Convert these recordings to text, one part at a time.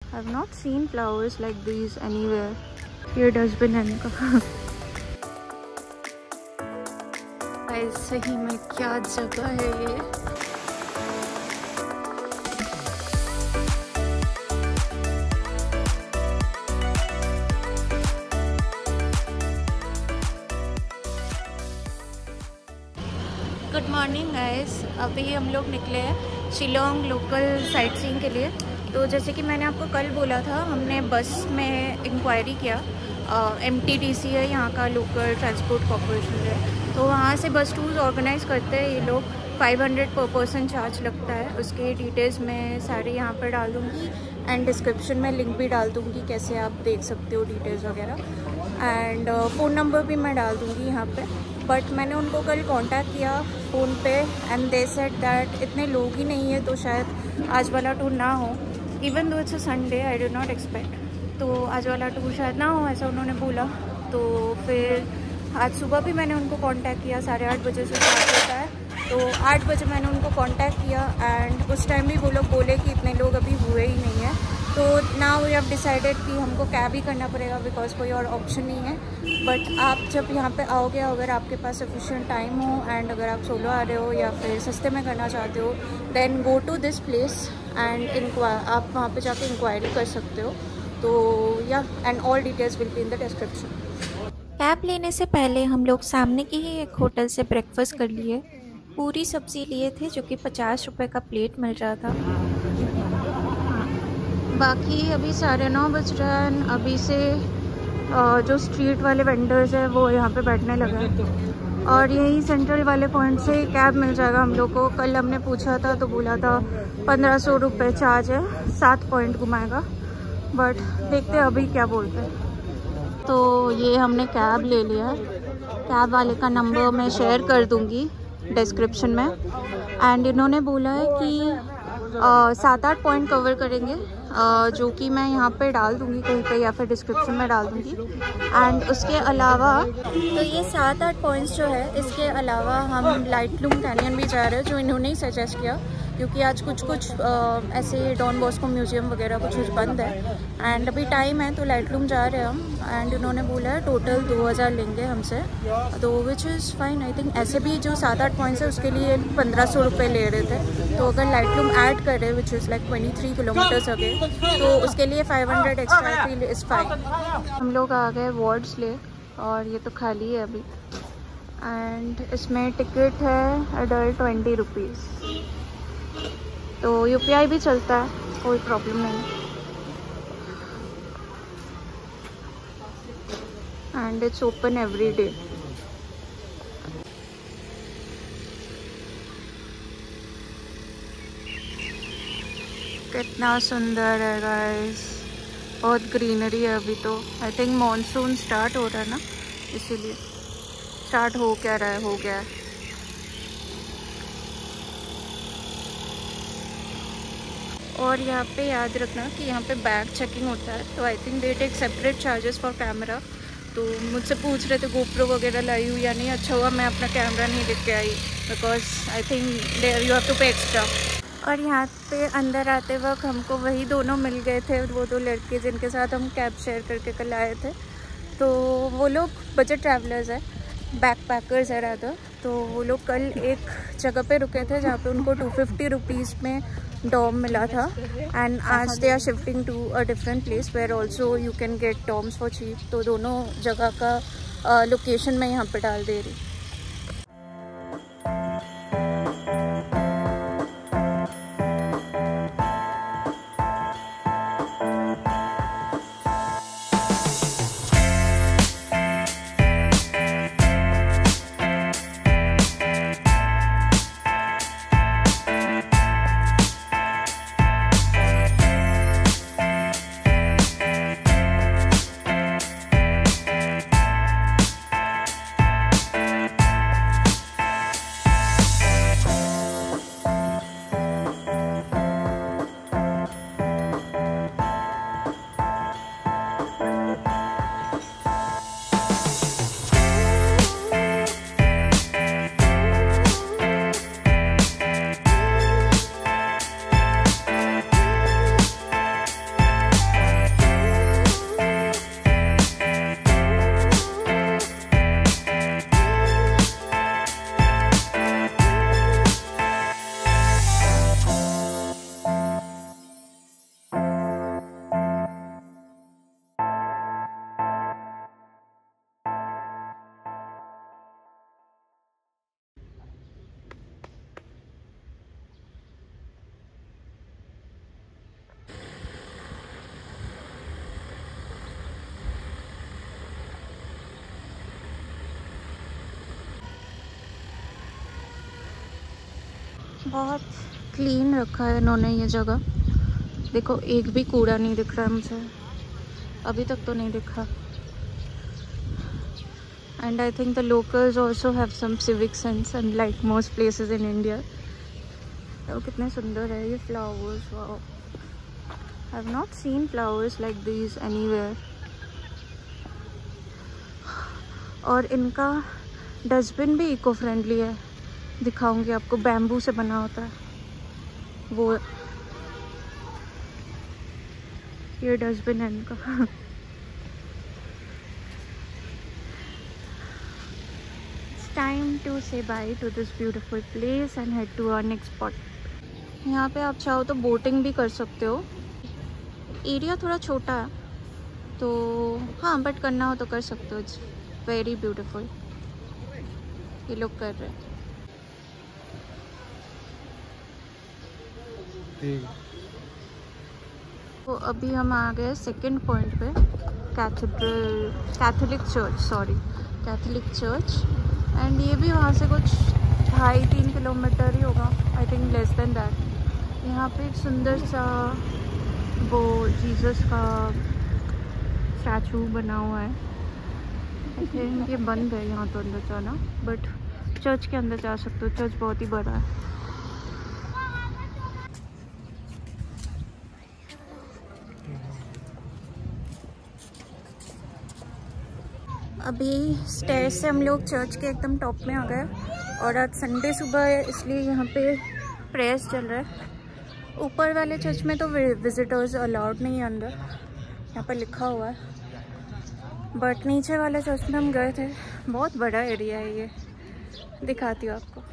I have not seen flowers like these anywhere. ये dustbin है इनका। सही में क्या जगह है ये। गुड मॉर्निंग गाइस, अभी हम लोग निकले हैं शिलोंग लोकल साइट सीइंग के लिए। तो जैसे कि मैंने आपको कल बोला था, हमने बस में इंक्वायरी किया। MTTC है यहाँ का, लोकल ट्रांसपोर्ट कॉरपोरेशन है। तो वहाँ से बस टूर्स ऑर्गेनाइज़ करते हैं ये लोग। 500 पर पर्सन चार्ज लगता है। उसके डिटेल्स मैं सारे यहाँ पर डाल दूँगी एंड डिस्क्रिप्शन में लिंक भी डाल दूँगी, कैसे आप देख सकते हो डिटेल्स वगैरह। एंड फ़ोन नंबर भी मैं डाल दूँगी यहाँ पे। बट मैंने उनको कल कांटेक्ट किया फ़ोन पे एंड दे सेड दैट इतने लोग ही नहीं है तो शायद आज वाला टूर ना हो। Even though it's a Sunday, I did not expect तो आज वाला टूर शायद ना हो, ऐसा उन्होंने बोला। तो फिर आज सुबह भी मैंने उनको कांटेक्ट किया, 8:30 बजे से स्टार्ट होता है। तो 8 बजे मैंने उनको कांटेक्ट किया एंड उस टाइम भी वो लोग बोले कि इतने लोग अभी हुए ही नहीं है। तो नाउ वी हैव डिसाइडेड कि हमको कैब ही करना पड़ेगा बिकॉज कोई और ऑप्शन नहीं है। बट आप जब यहाँ पे आओगे, अगर आपके पास सफिशिएंट टाइम हो एंड अगर आप सोलो आ रहे हो या फिर सस्ते में करना चाहते हो, then go to this place and आप वहाँ पे जाके इंक्वायरी कर सकते हो। तो या and all details will be in the description. Cab लेने से पहले हम लोग सामने के ही एक होटल से ब्रेकफास्ट कर लिए। पूरी सब्ज़ी लिए थे जो कि 50 रुपये का प्लेट मिल रहा था। बाकी अभी 9:30 बज रहा है। अभी से जो स्ट्रीट वाले वेंडर्स हैं वो यहाँ पे बैठने लगे हैं और यही सेंट्रल वाले पॉइंट से कैब मिल जाएगा हम लोग को। कल हमने पूछा था तो बोला था 1500 रुपये चार्ज है, 7 पॉइंट घुमाएगा। बट देखते हैं अभी क्या बोलते हैं। तो ये हमने कैब ले लिया है। कैब वाले का नंबर मैं शेयर कर दूँगी डिस्क्रिप्शन में। एंड इन्होंने बोला है कि 7-8 पॉइंट कवर करेंगे, जो कि मैं यहाँ पे डाल दूँगी कहीं पे या फिर डिस्क्रिप्शन में डाल दूँगी। एंड उसके अलावा तो ये 7-8 पॉइंट्स जो है, इसके अलावा हम लाइटलूम कैनियन भी जा रहे हैं, जो इन्होंने ही सजेस्ट किया क्योंकि आज कुछ ऐसे डॉन बॉस्को म्यूज़ियम वगैरह कुछ बंद है एंड अभी टाइम है तो लाइटलूम जा रहे हैं हम। एंड उन्होंने बोला है टोटल 2000 लेंगे हमसे, तो which is fine. I think ऐसे भी जो 7-8 पॉइंट्स है उसके लिए 1500 रुपये ले रहे थे। तो अगर लाइटलूम ऐड करें विच इज़ लाइक 23 किलोमीटर्स अगे, तो उसके लिए 500 एक्स्ट्रा फील इज़ फाइन। हम लोग आ गए वार्ड्स ले और ये तो खाली है अभी। एंड इसमें टिकट है एडल्ट 20 रुपीज़। तो UPI भी चलता है, कोई प्रॉब्लम नहीं। And it's open every day. कितना सुंदर है गाइस, बहुत ग्रीनरी है अभी तो। आई थिंक मॉनसून स्टार्ट हो रहा है ना, इसीलिए स्टार्ट हो क्या रहा है, हो गया है। और यहाँ पे याद रखना कि यहाँ पे बैग चेकिंग होता है, तो I think they take separate charges for camera. तो मुझसे पूछ रहे थे गोप्रो वगैरह लाई हूँ या नहीं। अच्छा हुआ मैं अपना कैमरा नहीं लेके आई because I think you have to pay extra. और यहाँ पे अंदर आते वक्त हमको वही दोनों मिल गए थे, वो 2 लड़के जिनके साथ हम कैब शेयर करके कल आए थे। तो वो लोग बजट ट्रैवलर्स है, बैकपैकर्स है रादर। तो वो लोग कल एक जगह पे रुके थे जहाँ पे उनको 250 रुपीज़ में डॉम मिला था। एंड आज they are shifting to a different place where also you can get dorms for cheap. तो दोनों जगह का लोकेशन मैं यहाँ पे डाल दे रही। बहुत क्लीन रखा है इन्होंने ये जगह। देखो एक भी कूड़ा नहीं दिख रहा है मुझे, अभी तक तो नहीं दिखा। And I think the locals also have some civic sense and like most places in India. तो कितने सुंदर है ये flowers, wow. I have not seen flowers like these anywhere. और इनका डस्टबिन भी इको फ्रेंडली है, दिखाऊंगी आपको, बैम्बू से बना होता है वो। ये डस्टबिन है इनका। It's time to say bye to this beautiful place and head to our next spot. यहाँ पे आप चाहो तो बोटिंग भी कर सकते हो। एरिया थोड़ा छोटा है तो हाँ, बट करना हो तो कर सकते हो। It's very beautiful. ये लोग कर रहे हैं। तो अभी हम आ गए सेकंड पॉइंट पे, कैथोलिक चर्च। एंड ये भी वहाँ से कुछ 2.5-3 किलोमीटर ही होगा, I think less than that. यहाँ पे एक सुंदर सा वो जीसस का स्टैचू बना हुआ है। आई थिंक ये बंद है यहाँ तो अंदर जाना, बट चर्च के अंदर जा सकते हो। चर्च बहुत ही बड़ा है। अभी स्टेयर्स से हम लोग चर्च के एकदम टॉप में आ गए। और आज संडे सुबह है इसलिए यहाँ पे प्रेयर्स चल रहा है। ऊपर वाले चर्च में तो विजिटर्स अलाउड नहीं है अंदर, यहाँ पर लिखा हुआ है। बट नीचे वाले चर्च में हम गए थे। बहुत बड़ा एरिया है ये, दिखाती हूँ आपको।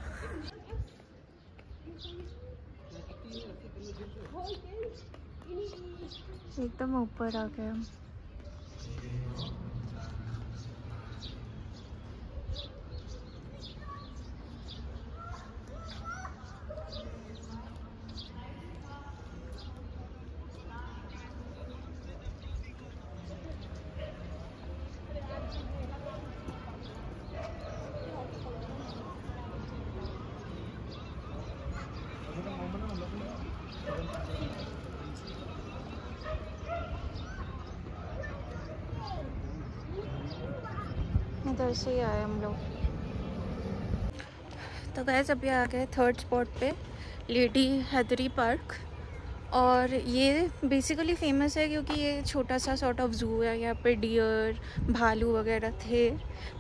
एकदम ऊपर आ गए हम। इधर से ही आए हम लोग। तो गाइस अभी आ गए थर्ड स्पॉट पे, लेडी हैदरी पार्क। और ये बेसिकली फेमस है क्योंकि ये छोटा सा सॉर्ट ऑफ जू है। यहाँ पे डियर, भालू वगैरह थे,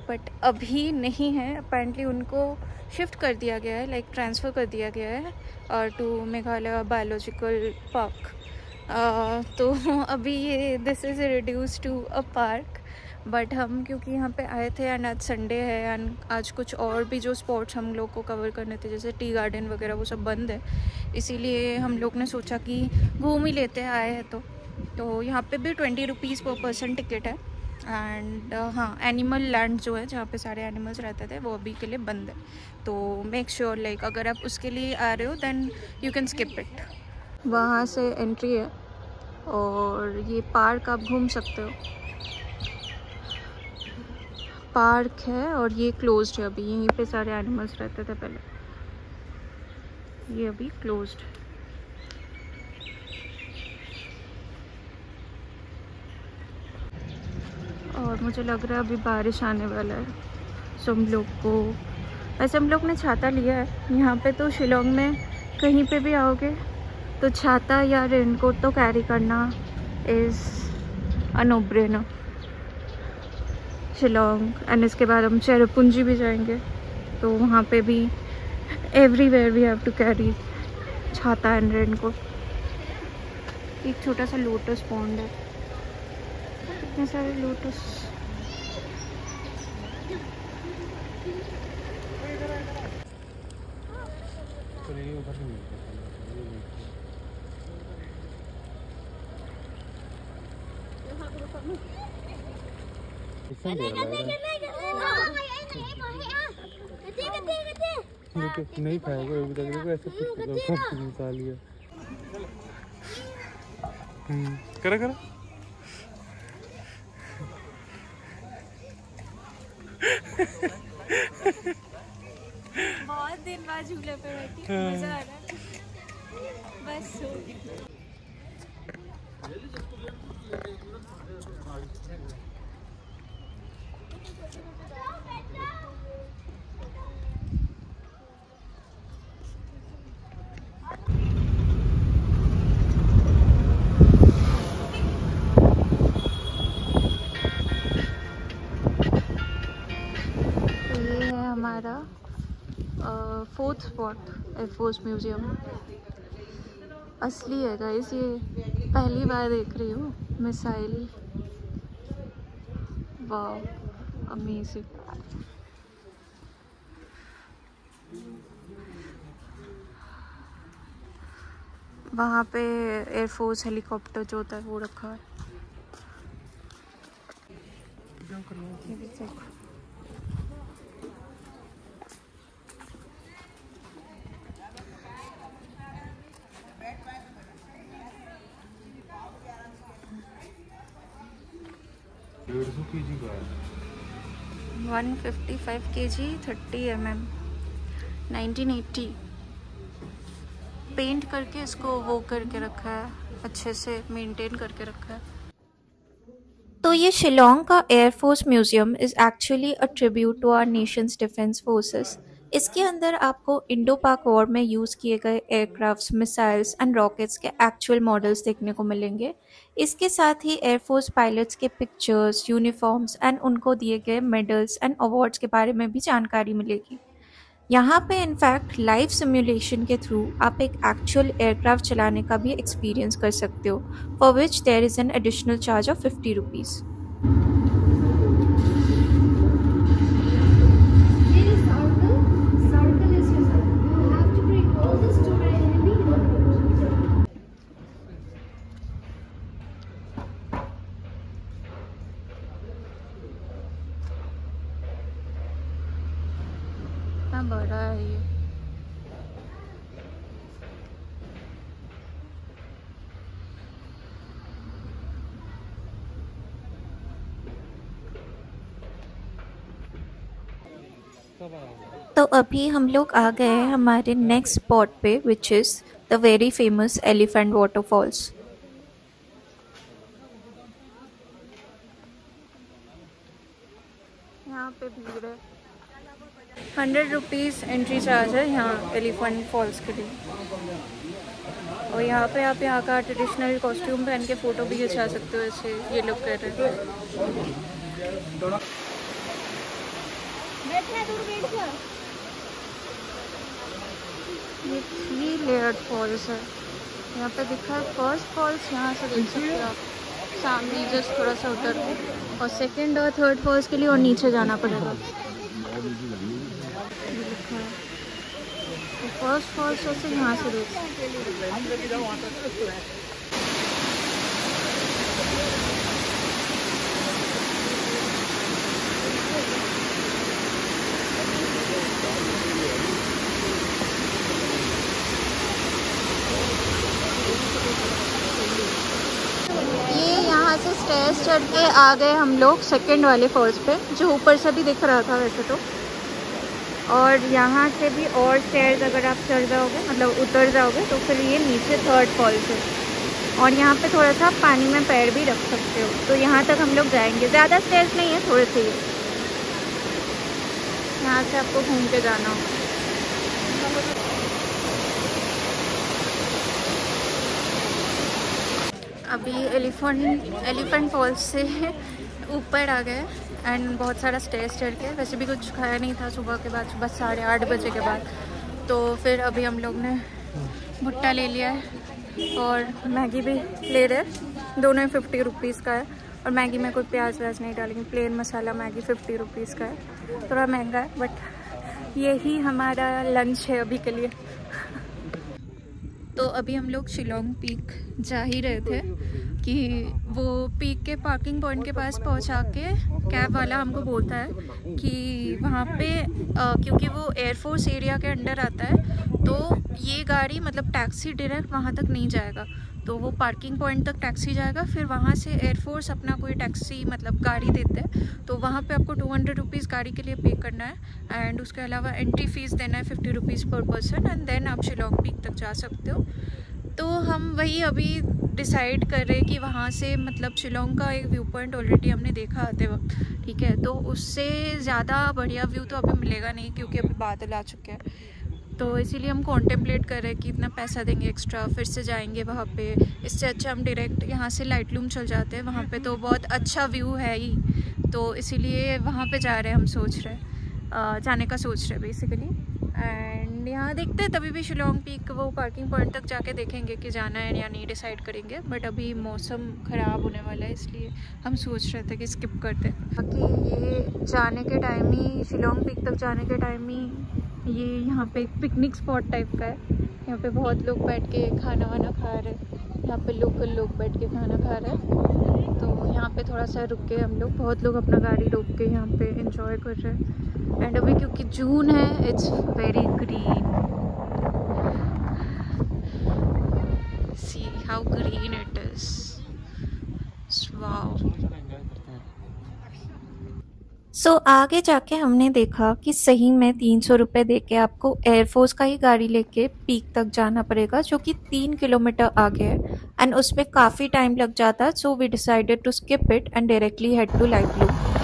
बट अभी नहीं है। अपेरेंटली उनको शिफ्ट कर दिया गया है, लाइक ट्रांसफ़र कर दिया गया है और टू मेघालय बायोलॉजिकल पार्क। तो अभी ये this is reduce to a park. But हम क्योंकि यहाँ पे आए थे एंड आज संडे है एंड आज कुछ और भी जो स्पॉट्स हम लोग को कवर करने थे, जैसे टी गार्डन वगैरह, वो सब बंद है। इसीलिए हम लोग ने सोचा कि घूम ही लेते हैं, आए हैं तो यहाँ पे भी 20 रुपीज़ पर पर्सन टिकट है। एंड हाँ, एनिमल लैंड जो है जहाँ पे सारे एनिमल्स रहते थे वो अभी के लिए बंद है। तो मेक श्योर लाइक अगर आप उसके लिए आ रहे हो then you can skip it. वहाँ से एंट्री है और ये पार्क आप घूम सकते हो। पार्क है और ये क्लोज्ड है अभी। यहीं पे सारे एनिमल्स रहते थे पहले, ये अभी क्लोज्ड है। और मुझे लग रहा है अभी बारिश आने वाला है, सो हम लोग को, वैसे हम लोग ने छाता लिया है। यहाँ पे तो शिलोंग में कहीं पे भी आओगे तो छाता या रेनकोट तो कैरी करना is a no brainer. Shillong and इसके बाद हम चेरापूंजी भी जाएंगे तो वहाँ पे भी everywhere we have to carry छाता एंड रेनकोट। एक छोटा सा लोटस पॉन्ड है, इतने सारे लोटस। नहीं खाएगा अभी तक, देखो ऐसे कुछ निकाल लिया। करा करा बहुत दिन बाद झूले पे बैठी, मजा आ रहा है बस। ये है हमारा 4th स्पॉट, एयरफोर्स म्यूजियम। असली है गाइस, ये पहली बार देख रही हूँ मिसाइल। वाह अमेजिंग। वहाँ पे एयरफोर्स हेलीकॉप्टर जो होता है वो रखा है। ये भी देखो। kg का है। 155 kg 30 mm 1980। पेंट करके इसको वो करके रखा है, अच्छे से मेंटेन करके रखा है। तो ये शिलोंग का air force museum is actually a tribute to our nation's defence forces. इसके अंदर आपको इंडो पाक वॉर में यूज़ किए गए एयरक्राफ्ट्स, मिसाइल्स एंड रॉकेट्स के एक्चुअल मॉडल्स देखने को मिलेंगे। इसके साथ ही एयरफोर्स पायलट्स के पिक्चर्स, यूनिफॉर्म्स एंड उनको दिए गए मेडल्स एंड अवार्ड्स के बारे में भी जानकारी मिलेगी। यहाँ पे इनफैक्ट लाइव सिमुलेशन के थ्रू आप एक एक्चुअल एयरक्राफ्ट चलाने का भी एक्सपीरियंस कर सकते हो, for which there is an additional charge of 50 rupees. बड़ा है ये। तो अभी हम लोग आ गए हैं हमारे नेक्स्ट स्पॉट पे, which is the very famous elephant waterfalls. यहाँ पे भीड़ है। 100 रुपीज़ एंट्री चार्ज है यहाँ एलिफेंट फॉल्स के लिए। और यहाँ पे आप यहाँ का ट्रेडिशनल कॉस्ट्यूम पहन के फ़ोटो भी खिंचा सकते हो, ऐसे ये लोग कर रहे हैं। ये 3 लेयर्ड फॉल्स है। यहाँ पे दिखा है फर्स्ट फॉल्स, यहाँ से देख सकते हो आप सामने जस्ट थोड़ा सा उतर, और सेकंड और थर्ड फॉल्स के लिए और नीचे जाना पड़ेगा। तो फर्स्ट फॉल्स जैसे यहाँ से देख ये यहाँ से स्टेयर्स चढ़ के आ गए हम लोग सेकंड वाले फॉल्स पे, जो ऊपर से भी दिख रहा था वैसे तो। और यहाँ से भी और स्टेयर्स अगर आप चढ़ जाओगे, मतलब उतर जाओगे, तो फिर ये नीचे थर्ड फॉल्स है। और यहाँ पे थोड़ा सा पानी में पैर भी रख सकते हो, तो यहाँ तक हम लोग जाएंगे। ज़्यादा स्टेयर्स नहीं है, थोड़े से ही। यहाँ से आपको घूम के जाना होगा। अभी एलिफेंट फॉल्स से ऊपर आ गए एंड बहुत सारा स्टेयर्स चढ़ के। वैसे भी कुछ खाया नहीं था सुबह के बाद, सुबह 8:30 बजे के बाद। तो फिर अभी हम लोग ने भुट्टा ले लिया है और मैगी भी ले रहे। दोनों ही 50 रुपीज़ का है। और मैगी में कोई प्याज व्याज नहीं डालेंगे, प्लेन मसाला मैगी 50 रुपीज़ का है। थोड़ा महंगा है, बट यही हमारा लंच है अभी के लिए। तो अभी हम लोग शिलोंग पीक जा ही रहे थे कि वो पीक के पार्किंग पॉइंट के पास पहुंचा के कैब वाला हमको बोलता है कि वहाँ पे क्योंकि वो एयरफोर्स एरिया के अंडर आता है, तो ये गाड़ी मतलब टैक्सी डायरेक्ट वहाँ तक नहीं जाएगा। तो वो पार्किंग पॉइंट तक टैक्सी जाएगा, फिर वहाँ से एयरफोर्स अपना कोई टैक्सी मतलब गाड़ी देते हैं, तो वहाँ पे आपको 200 रुपीज़ गाड़ी के लिए पे करना है एंड उसके अलावा एंट्री फ़ीस देना है 50 रुपीज़ पर पर्सन एंड देन आप शिलोंग पीक तक जा सकते हो। तो हम वही अभी डिसाइड कर रहे हैं कि वहाँ से मतलब शिलोंग का एक व्यू पॉइंट ऑलरेडी हमने देखा आते वक्त, ठीक है, तो उससे ज़्यादा बढ़िया व्यू तो अभी मिलेगा नहीं क्योंकि अभी बादल आ चुके हैं। तो इसीलिए हम कॉन्टेम्पलेट कर रहे हैं कि इतना पैसा देंगे एक्स्ट्रा, फिर से जाएंगे वहाँ पे, इससे अच्छा हम डायरेक्ट यहाँ से लाइटलूम चल जाते हैं, वहाँ पे तो बहुत अच्छा व्यू है ही, तो इसीलिए वहाँ पे जा रहे हैं, हम सोच रहे हैं जाने का सोच रहे हैं बेसिकली। एंड यहाँ देखते हैं, तभी भी शिलोंग पीक वो पार्किंग पॉइंट तक जाके देखेंगे कि जाना है या नहीं, डिसाइड करेंगे। बट अभी मौसम ख़राब होने वाला है इसलिए हम सोच रहे थे कि स्किप करते। बाकी ये जाने के टाइम ही, शिलोंग पीक तक जाने के टाइम ही ये यहाँ पे एक पिकनिक स्पॉट टाइप का है। यहाँ पे बहुत लोग बैठ के खाना वाना खा रहे हैं, यहाँ पे लोकल लोग बैठ के खाना खा रहे हैं। तो यहाँ पे थोड़ा सा रुक के हम लोग, बहुत लोग अपना गाड़ी रोक के यहाँ पे एंजॉय कर रहे हैं। एंड अभी क्योंकि जून है, it's very green, see how green it is, wow. So आगे जाके हमने देखा कि सही में 300 रुपये दे के आपको एयरफोर्स का ही गाड़ी लेके पीक तक जाना पड़ेगा, जो कि 3 किलोमीटर आगे है एंड उसमें काफ़ी टाइम लग जाता। So we decided to skip it and directly head to Laitlum.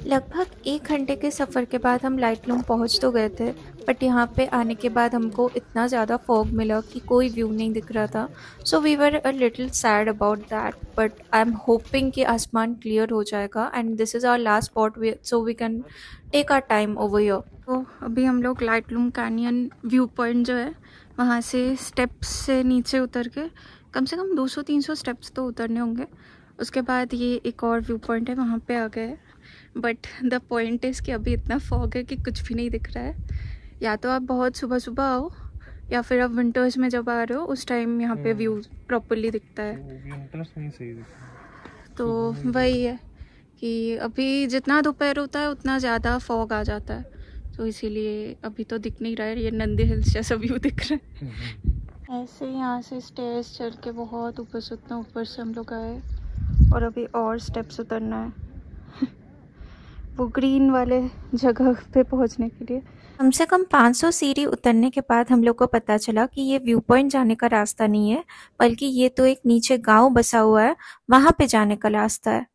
लगभग 1 घंटे के सफ़र के बाद हम लाइटलूम पहुंच तो गए थे, बट यहाँ पे आने के बाद हमको इतना ज़्यादा फॉग मिला कि कोई व्यू नहीं दिख रहा था। So we were a little sad about that, but I am hoping कि आसमान क्लियर हो जाएगा and this is our last spot, so we can take our time over here. तो अभी हम लोग लाइटलूम कैनियन व्यू पॉइंट जो है वहाँ से स्टेप्स से नीचे उतर के कम से कम 200-300 स्टेप्स तो उतरने होंगे। उसके बाद ये एक और व्यू पॉइंट है, वहाँ पे आ गए। बट द पॉइंट इज़ कि अभी इतना फॉग है कि कुछ भी नहीं दिख रहा है। या तो आप बहुत सुबह सुबह आओ या फिर आप विंटर्स में जब आ रहे हो उस टाइम यहाँ पे व्यू प्रॉपरली दिखता है। विंटर्स में सही दिखता है। तो वही है कि अभी जितना दोपहर होता है उतना ज़्यादा फॉग आ जाता है, तो इसीलिए अभी तो दिख नहीं रहा है। ये नंदी हिल्स जैसा व्यू दिख रहा है। ऐसे ही यहाँ से स्टेयर्स चढ़ के बहुत ऊपर से, उतना ऊपर से हम लोग आए और अभी और स्टेप्स उतरना है वो ग्रीन वाले जगह पे पहुंचने के लिए। कम से कम 500 सीढ़ी उतरने के बाद हम लोग को पता चला कि ये व्यू पॉइंट जाने का रास्ता नहीं है, बल्कि ये तो एक नीचे गांव बसा हुआ है, वहां पे जाने का रास्ता है।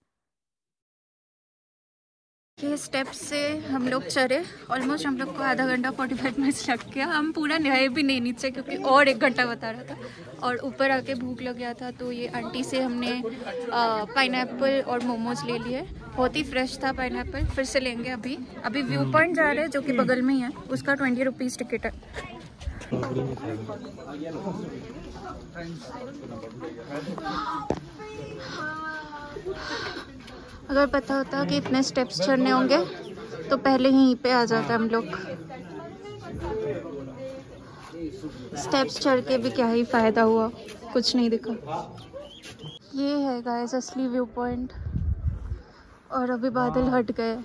ये स्टेप्स से हम लोग चढ़े, ऑलमोस्ट हम लोग को आधा घंटा 45 मिनट्स लग गया। हम पूरा नहाए भी नहीं नीचे क्योंकि और 1 घंटा बता रहा था, और ऊपर आके भूख लग गया था। तो ये आंटी से हमने पाइनएप्पल और मोमोज ले लिए, बहुत ही फ्रेश था पाइनएप्पल। फिर से लेंगे अभी व्यू पॉइंट जा रहे हैं जो कि बगल में ही है, उसका 20 रुपीज़ टिकट है। अगर पता होता कि इतने स्टेप्स चढ़ने होंगे तो पहले ही यहीं पे आ जाता हम लोग। स्टेप्स चढ़ के भी क्या ही फ़ायदा हुआ, कुछ नहीं दिखा। ये है गाइस असली व्यू पॉइंट, और अभी बादल हट गए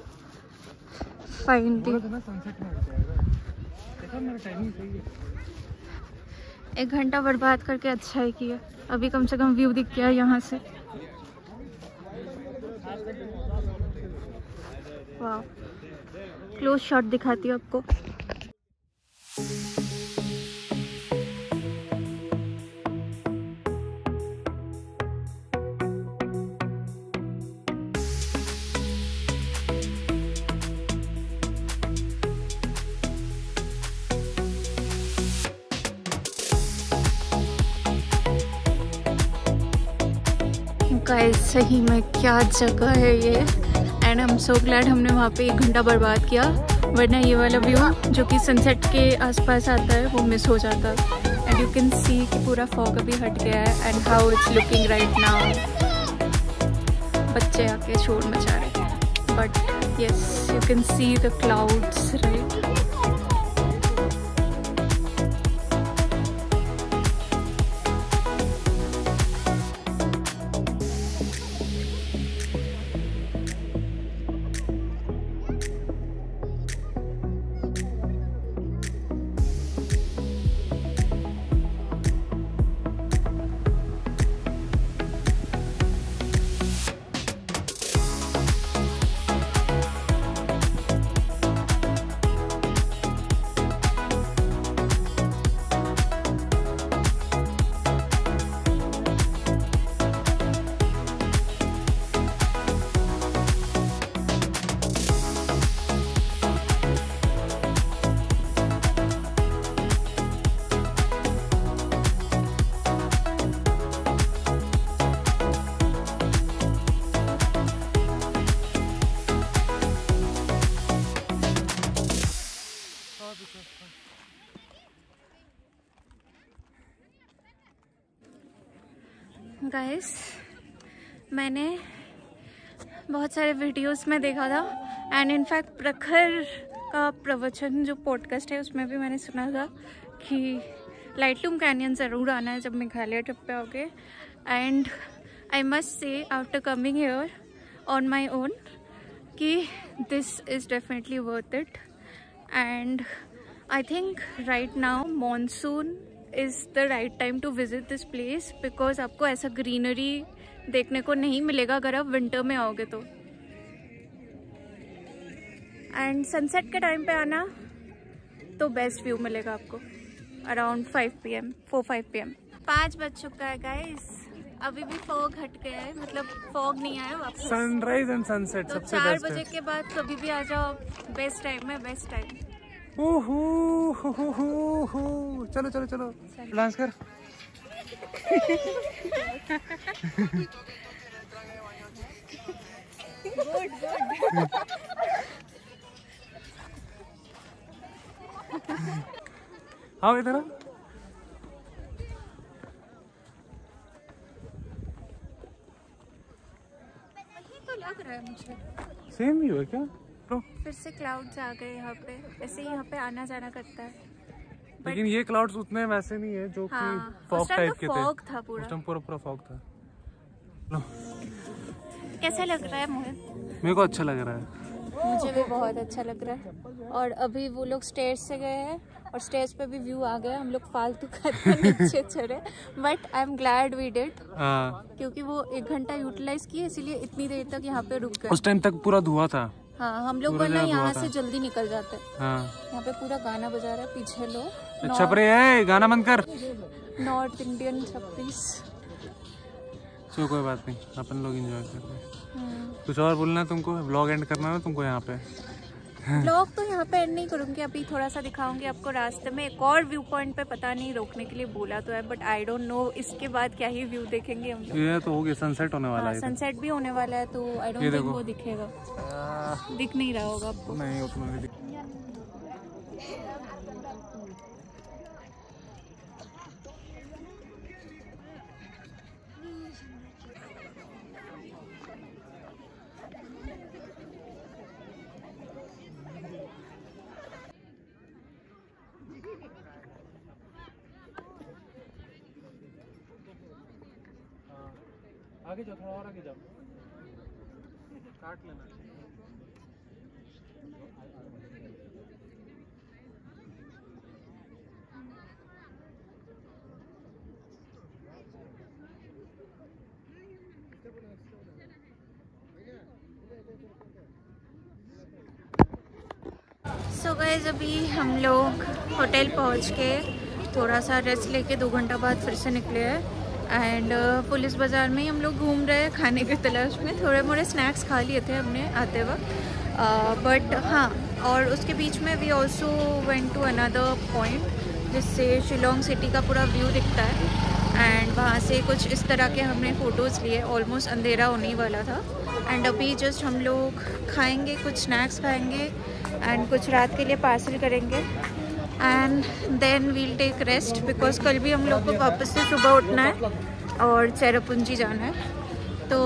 फाइनली। 1 घंटा बर्बाद करके अच्छा ही किया, अभी कम से कम व्यू दिख गया यहाँ से। वाह, क्लोज शॉट दिखाती हूँ आपको। गाइस सही में क्या जगह है ये, and I am so glad हमने वहाँ पे 1 घंटा बर्बाद किया, वरना ये वाला व्यू जो कि सनसेट के आसपास आता है वो मिस हो जाता। एंड यू कैन सी कि पूरा फॉग अभी हट गया है and how it's looking right now. बच्चे आके शोर मचा रहे हैं, but yes you can see the clouds right. Guys, मैंने बहुत सारे वीडियोस में देखा था एंड इनफैक्ट प्रखर का प्रवचन जो पॉडकास्ट है उसमें भी मैंने सुना था कि लाइटलूम कैनियन ज़रूर आना है जब मेघालय ट्रिप पे आओगे। And I must say after coming here on my own कि this is definitely worth it. And I think right now monsoon is the right time to visit this place because आपको ऐसा greenery देखने को नहीं मिलेगा अगर आप winter में आओगे तो। एंड सनसेट के टाइम पे आना तो बेस्ट व्यू मिलेगा आपको अराउंड 5 PM 4-5 PM। 5 बज चुका है गाइस, अभी भी फॉग हट गया है, मतलब फॉग नहीं आया वापस। सनराइज एंड सनसेट तो सबसे 4 बजे के बाद कभी भी आ जाओ, बेस्ट टाइम है, बेस्ट टाइम। चलो चलो चलो डांस कर। आओ इधर। तो लग रहा है मुझे सेम व्यू है क्या? तो फिर से क्लाउड्स आ गए यहाँ पे, ऐसे ही यहाँ पे आना जाना करता है। लेकिन ये क्लाउड्स उतने वैसे नहीं है जो कि फॉग टाइप के थे। फॉग था पूरा, उस टाइम पूरा फॉग था। लो कैसा लग रहा है मोहित? मेरे को अच्छा लग रहा है। मुझे भी बहुत अच्छा लग रहा है। और अभी वो लोग स्टेज से गए हैं और स्टेज पे भी व्यू आ गया, हम लोग फालतू करके नीचे चढ़े, but I am glad we did क्योंकि वो 1 घंटा यूटिलाइज किए इसीलिए इतनी देर तक यहाँ पे रुक गए। उस टाइम तक पूरा धुआं था। हाँ, हम लोग वरना यहाँ से जल्दी निकल जाते। हाँ। यहाँ पे पूरा गाना बजा रहा है पीछे लोग। अच्छा पर गाना बंद कर। नॉर्थ इंडियन छपरीस। चलो कोई बात नहीं, अपन लोग एंजॉय कर रहे हैं। कुछ और बोलना है तुमको? व्लॉग एंड करना है तुमको यहाँ पे? व्लॉग तो यहाँ पे एंड नहीं करूँगी, अभी थोड़ा सा दिखाऊंगी आपको रास्ते में। एक और व्यू पॉइंट पे पता नहीं रोकने के लिए बोला तो है, बट आई डोंट नो इसके बाद क्या ही व्यू देखेंगे हम लोग। ये तो हो गया, सनसेट होने वाला है। सनसेट भी होने वाला है तो आई डोंट थिंक वो दिखेगा। दिख नहीं रहा होगा आपको। नहीं उतना नहीं दिख। आगे जाओ, थोड़ा और आगे जाओ, काट लेना। सो गाइस, अभी हम लोग होटल पहुंच के थोड़ा सा रेस्ट लेके 2 घंटा बाद फिर से निकले हैं। एंड पुलिस बाज़ार में ही हम लोग घूम रहे हैं खाने की तलाश में। थोड़े मोड़े स्नैक्स खा लिए थे हमने आते वक्त, बट हाँ, और उसके बीच में we also went to another point जिससे शिलोंग सिटी का पूरा व्यू दिखता है। एंड वहाँ से कुछ इस तरह के हमने फ़ोटोज़ लिए। ऑलमोस्ट अंधेरा होने वाला था एंड अभी जस्ट हम लोग खाएंगे, कुछ स्नैक्स खाएंगे एंड कुछ रात के लिए पार्सल करेंगे and then we'll take rest because कल भी हम लोग को वापस से सुबह उठना है और चेरापूंजी जाना है। तो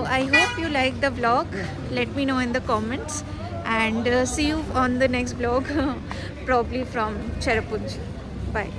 I hope you like the vlog, let me know in the comments and see you on the next vlog, probably from Cherrapunji. Bye.